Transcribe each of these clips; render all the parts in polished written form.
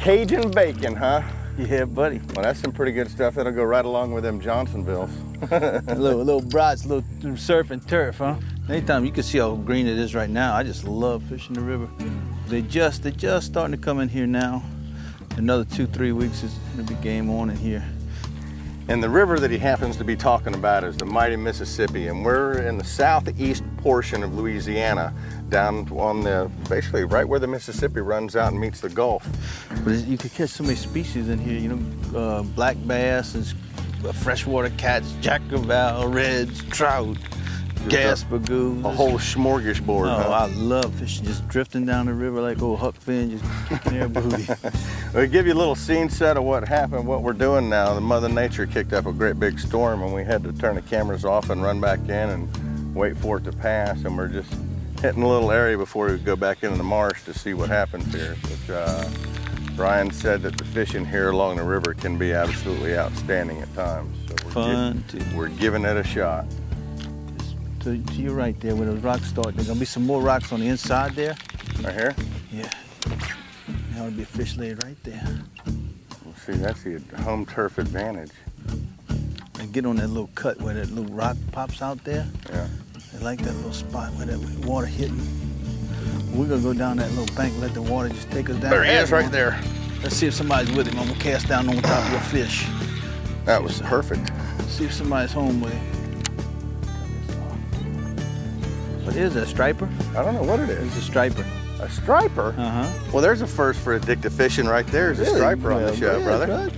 Cajun bacon, huh? Yeah, buddy. Well, that's some pretty good stuff. That'll go right along with them Johnsonvilles. little brats, little surf and turf, huh? Anytime you can see how green it is right now. I just love fishing the river. They're just starting to come in here now. Another 2-3 weeks is gonna be game on in here. And the river that he happens to be talking about is the mighty Mississippi, and we're in the southeast portion of Louisiana, down on the, basically right where the Mississippi runs out and meets the Gulf. But you could catch so many species in here, you know, black bass and freshwater cats, jackerval, reds, trout, gaspagoos. A whole smorgasbord. Oh, huh? I love fishing, just drifting down the river like old Huck Finn, just kicking their booty. We'll give you a little scene set of what happened, what we're doing now. The Mother Nature kicked up a great big storm and we had to turn the cameras off and run back in and wait for it to pass. And we're just hitting a little area before we go back into the marsh to see what happens here. But, Brian said that the fishing here along the river can be absolutely outstanding at times. So we're giving it a shot. To your right there where those rocks start, there's gonna be some more rocks on the inside there. Right here? Yeah. There ought to be a fish laid right there. Well, see, that's the home turf advantage. And get on that little cut where that little rock pops out there. Yeah. I like that little spot where that water hitting. We're gonna go down that little bank and let the water just take us down. There he is right there. Let's see if somebody's with him. I'm gonna cast down on top of your fish. That was perfect. See if somebody's home with him. What is that, a striper? I don't know what it is. It's a striper. A striper? Uh-huh. Well, there's a first for addictive fishing right there. There's a striper on the show, brother.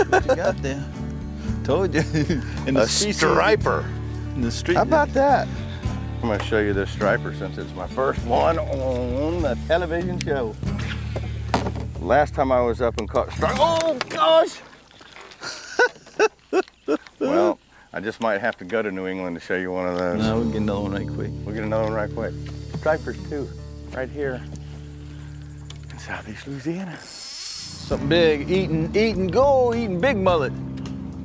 What you got there? Told you. In the a striper. In the street. How about that? I'm going to show you this striper since it's my first one on the television show. Last time I was up and caught striper. Oh, gosh! Well, I just might have to go to New England to show you one of those. No, we'll get another one right quick. We'll get another one right quick. Stripers too, right here in southeast Louisiana. Something big, eating big mullet.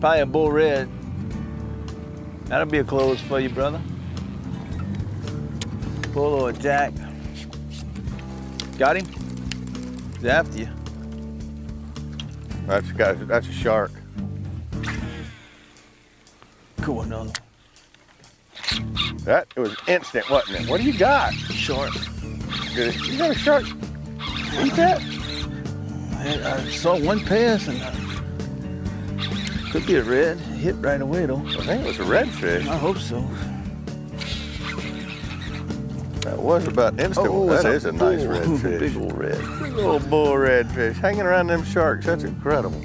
Probably a bull red. That'll be a close for you, brother. Bull or a jack. Got him? He's after you. That's a shark. Cool, another. That was instant, wasn't it? What do you got? Shark. You got a shark? Eat that? I saw one pass and could be a red. Hit right away though. I think it was a redfish. I hope so. That was about instant. Oh, that is a nice redfish. Big old red. Big old bull redfish hanging around them sharks. That's incredible.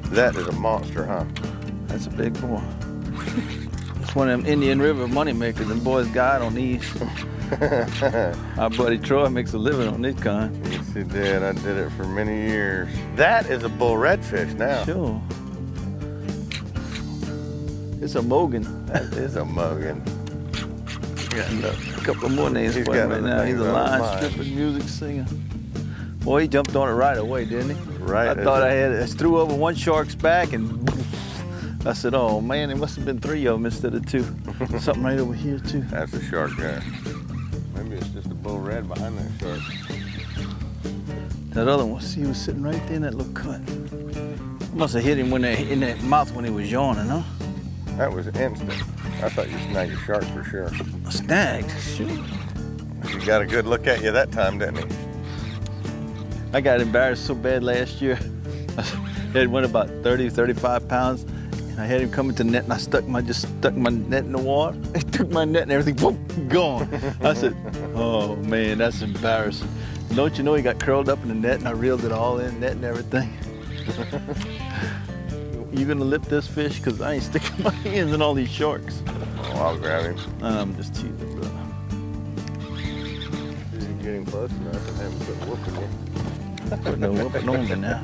That is a monster, huh? That's a big boy. It's one of them Indian River money makers. Them boys got on these. Our buddy Troy makes a living on this kind. Yes, he did. I did it for many years. That is a bull redfish now. Sure. It's a Mogan. That is a Mogan. Got a couple more names for him right now. He's a line stripping, music singer. Boy, he jumped on it right away, didn't he? Right. I thought I threw over one shark's back and I said, oh man, there must have been 3 of them instead of 2. Something right over here too. That's a shark there. Maybe it's just a bull red behind that shark. That other one, see, he was sitting right there in that little cut. Must have hit him in that mouth when he was yawning, huh? That was instant. I thought you snagged a shark for sure. Snagged? Shoot. He got a good look at you that time, didn't he? I got embarrassed so bad last year. It went about 30, 35 pounds. And I had him come into the net and I just stuck my net in the water. He took my net and everything, boom, gone. I said, oh man, that's embarrassing. Don't you know he got curled up in the net and I reeled it all in, net and everything. You gonna lip this fish? Cause I ain't sticking my hands in all these sharks. Oh, I'll grab him. I'm just teasing, brother. You're getting close enough and have him put whooping you. Put no whooping on me now.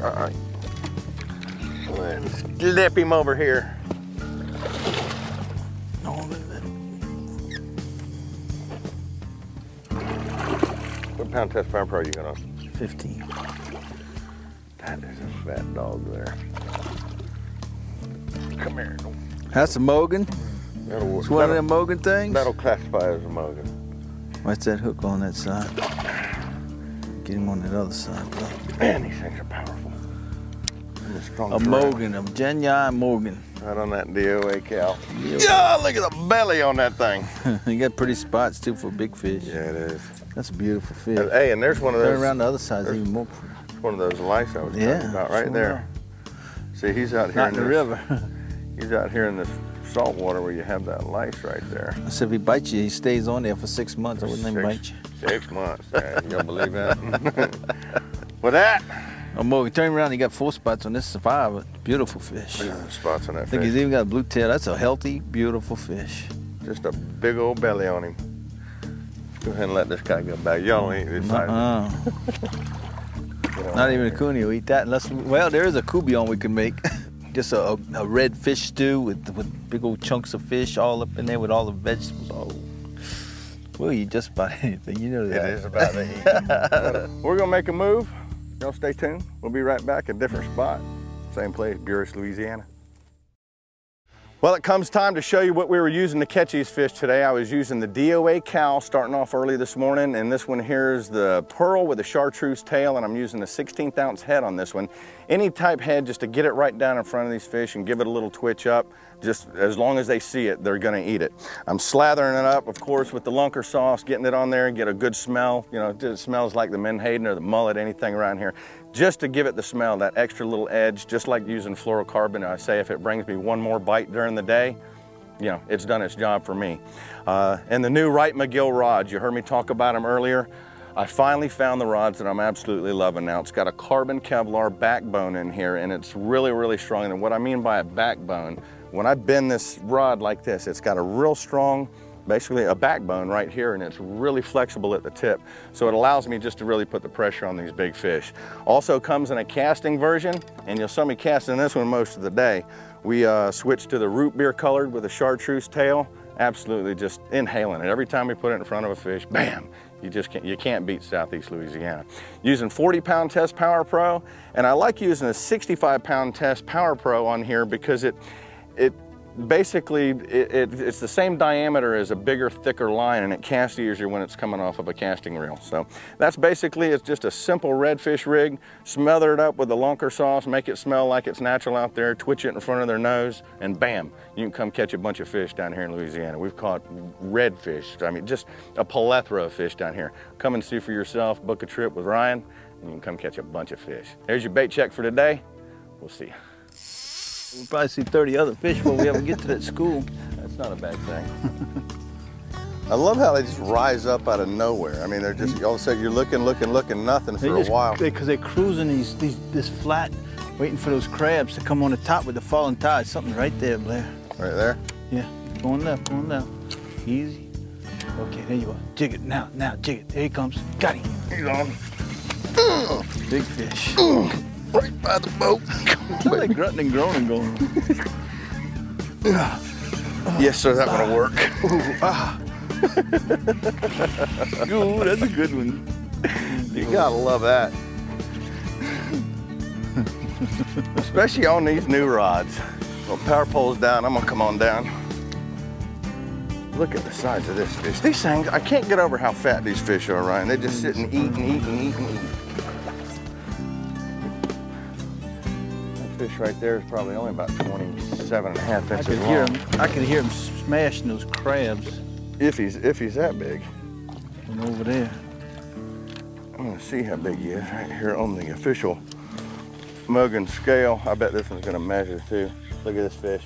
All right. Let's slip him over here. No, look at that. What pound test power pro are you going on? 15. That is a fat dog there. Come here. That's a Mogan. It's one of them Mogan things? That'll classify as a Mogan. What's that hook on that side? Get him on that other side, bro. Man, these things are powerful. A Mogan, a genuine Mogan. Right on that DOA cow. Yeah, look at the belly on that thing. You got pretty spots too for big fish. Yeah, it is. That's a beautiful fish. Hey, and there's one of those. Turn around the other side, it's even more. One of those lice I was talking about right there. See, he's out here in the river. He's out here in this salt water where you have that lice right there. I said if he bites you, he stays on there for 6 months. I wouldn't let him bite you. 6 months. Yeah, you don't believe that? With that. Oh, Mogan, turn him around. He got 4 spots on this survivor. Beautiful fish. Spots on that fish. I think he's even got a blue tail. That's a healthy, beautiful fish. Just a big old belly on him. Go ahead and let this guy go back. Y'all ain't this size. Not even a cooney will eat that unless, well, there is a coubillon we can make. Just a red fish stew with big old chunks of fish all up in there with all the vegetables. Oh, we'll eat just about anything, you know that. It is about to eat. We're gonna make a move. Y'all stay tuned. We'll be right back, a different spot. Same place, Venice, Louisiana. Well, it comes time to show you what we were using to catch these fish today. I was using the DOA cow starting off early this morning, and this one here is the pearl with a chartreuse tail, and I'm using the 16th ounce head on this one. Any type head just to get it right down in front of these fish and give it a little twitch up. Just as long as they see it, they're gonna eat it. I'm slathering it up, of course, with the lunker sauce, getting it on there and get a good smell. You know, it smells like the menhaden or the mullet, anything around here. Just to give it the smell, that extra little edge, just like using fluorocarbon. I say if it brings me one more bite during the day, you know, it's done its job for me. And the new Wright McGill rods, you heard me talk about them earlier. I finally found the rods that I'm absolutely loving now. It's got a carbon Kevlar backbone in here, and it's really, really strong. And what I mean by a backbone, when I bend this rod like this, it's got a real strong, basically a backbone right here, and it's really flexible at the tip. So it allows me just to really put the pressure on these big fish. Also comes in a casting version, and you'll see me casting this one most of the day. We switched to the root beer colored with a chartreuse tail. Absolutely just inhaling it. Every time we put it in front of a fish, bam, you can't beat Southeast Louisiana. Using 40-pound Test Power Pro, and I like using a 65-pound Test Power Pro on here because basically it's the same diameter as a bigger, thicker line, and it casts easier when it's coming off of a casting reel. So that's basically, it's just a simple redfish rig. Smother it up with the lunker sauce, make it smell like it's natural out there, twitch it in front of their nose, and bam, you can come catch a bunch of fish down here in Louisiana. We've caught redfish, I mean, just a plethora of fish down here. Come and see for yourself, book a trip with Ryan, and you can come catch a bunch of fish. There's your bait check for today. We'll see you. We'll probably see 30 other fish before we ever get to that school. That's not a bad thing. I love how they just rise up out of nowhere. I mean, they're just, all of a sudden you're looking, nothing for a while. Because they're cruising this flat, waiting for those crabs to come on the top with the falling tide. Something's right there, Blair. Right there? Yeah, going left, Easy. Okay, there you are. Jig it, now, jig it. There he comes. Got him. He's on. Big fish. Right by the boat. Like grunting and groaning going. Yes, sir, that's gonna work. Ooh, that's a good one. You gotta love that. Especially on these new rods. Well, power pole's down, I'm gonna come on down. Look at the size of this fish. These things, I can't get over how fat these fish are, Ryan. They just sit and eat and eat and eat and eat. Fish right there is probably only about 27.5 inches long. I can hear him smashing those crabs. If he's that big. From over there. I'm gonna see how big he is right here on the official Mogan scale. I bet this one's gonna measure too. Look at this fish.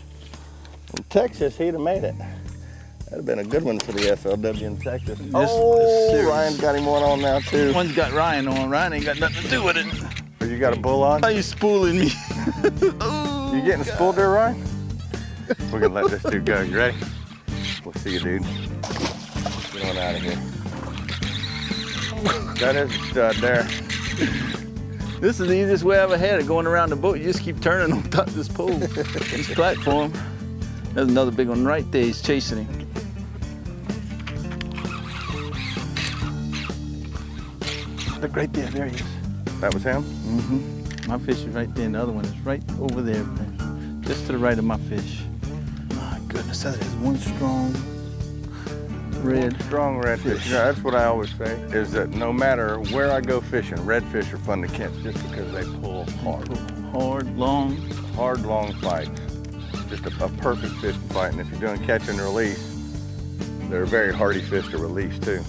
In Texas, he'd have made it. That'd have been a good one for the FLW in Texas. Ryan's got him one on now too. One's got Ryan on. Ryan ain't got nothing to do with it. You got a bull on? How you spooling me? You getting spooled there, Ryan? We're gonna let this dude go. You ready? We'll see you, dude. Get on out of here. That is a stud there. This is the easiest way I ever had it, going around the boat. You just keep turning on top of this pole, this platform. There's another big one right there. He's chasing him. Look right there. There he is. That was him? Mm-hmm. My fish is right there, and the other one is right over there, man. Just to the right of my fish. My goodness, that is one strong red. Strong redfish. Yeah, that's what I always say, is that no matter where I go fishing, redfish are fun to catch just because they pull hard. Hard, long. Hard, long fights. Just a perfect fish to fight. And if you're doing catch and release, they're a very hardy fish to release too.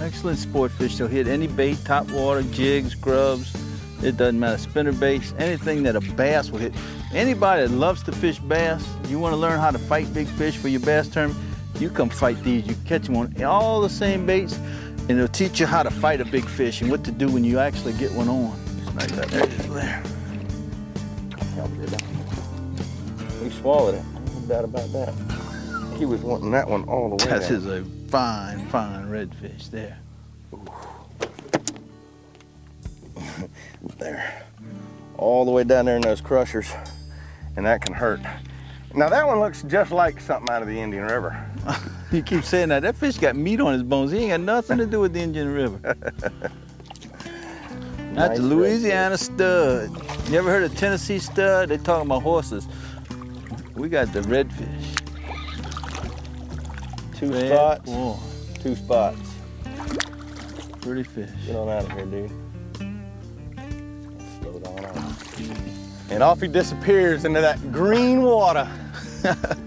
Excellent sport fish. They'll hit any bait, top water, jigs, grubs. It doesn't matter, spinner baits, anything that a bass will hit. Anybody that loves to fish bass, you want to learn how to fight big fish for your bass tournament, you come fight these. You catch them on all the same baits, and it'll teach you how to fight a big fish and what to do when you actually get one on. Just like that. There it is, Blair. He swallowed it. No doubt about that. He was wanting that one all the way down. That is a fine, fine redfish there. There. All the way down there in those crushers. And that can hurt. Now that one looks just like something out of the Indian River. You keep saying that. That fish got meat on his bones. He ain't got nothing to do with the Indian River. That's a Louisiana stud. You ever heard of Tennessee stud? They talking about horses. We got the redfish. Two spots. Whoa. 2 spots. Pretty fish. Get on out of here, dude. Slow down on. And off he disappears into that green water.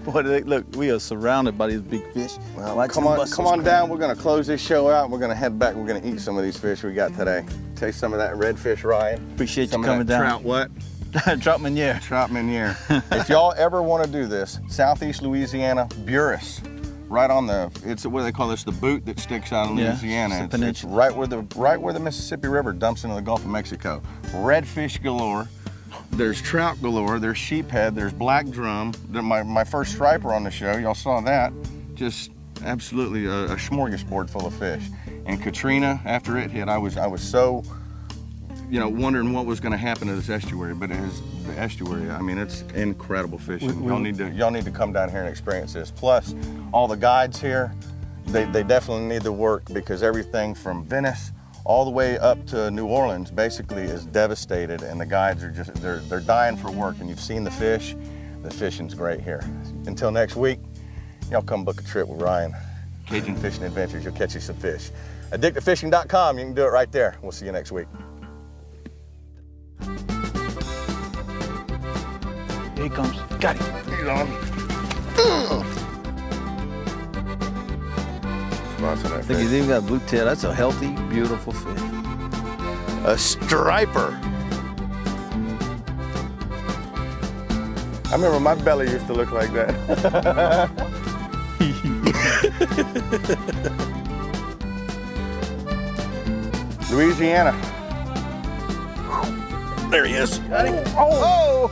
Boy, look, we are surrounded by these big fish. Well, come on down. We're gonna close this show out. We're gonna head back. We're gonna eat some of these fish we got today. Taste some of that redfish, Ryan. Appreciate you coming down. Trout what? Trout Meunier. Trout Meunier. If y'all ever want to do this, Southeast Louisiana, BURAS, right on the, it's what do they call this, the boot that sticks out of Louisiana. It's right where the Mississippi River dumps into the Gulf of Mexico. Redfish galore. There's trout galore. There's sheephead. There's black drum. My first striper on the show, y'all saw that. Just absolutely a smorgasbord full of fish. And Katrina, after it hit, I was so, wondering what was going to happen to this estuary. But the estuary, I mean, it's incredible fishing. Y'all need to come down here and experience this. Plus, all the guides here, they definitely need the work, because everything from Venice all the way up to New Orleans basically is devastated, and the guides are just, they're dying for work. And you've seen the fish. The fishing's great here. Until next week, y'all come book a trip with Ryan. Cajun Fishing Adventures, you'll catch you some fish. AddictiveFishing.com, you can do it right there. We'll see you next week. Here he comes. Got him. He's on. Spots on that I think he's even got a blue tail. That's a healthy, beautiful fish. A striper. I remember my belly used to look like that. Louisiana. There he is. Got him. Oh!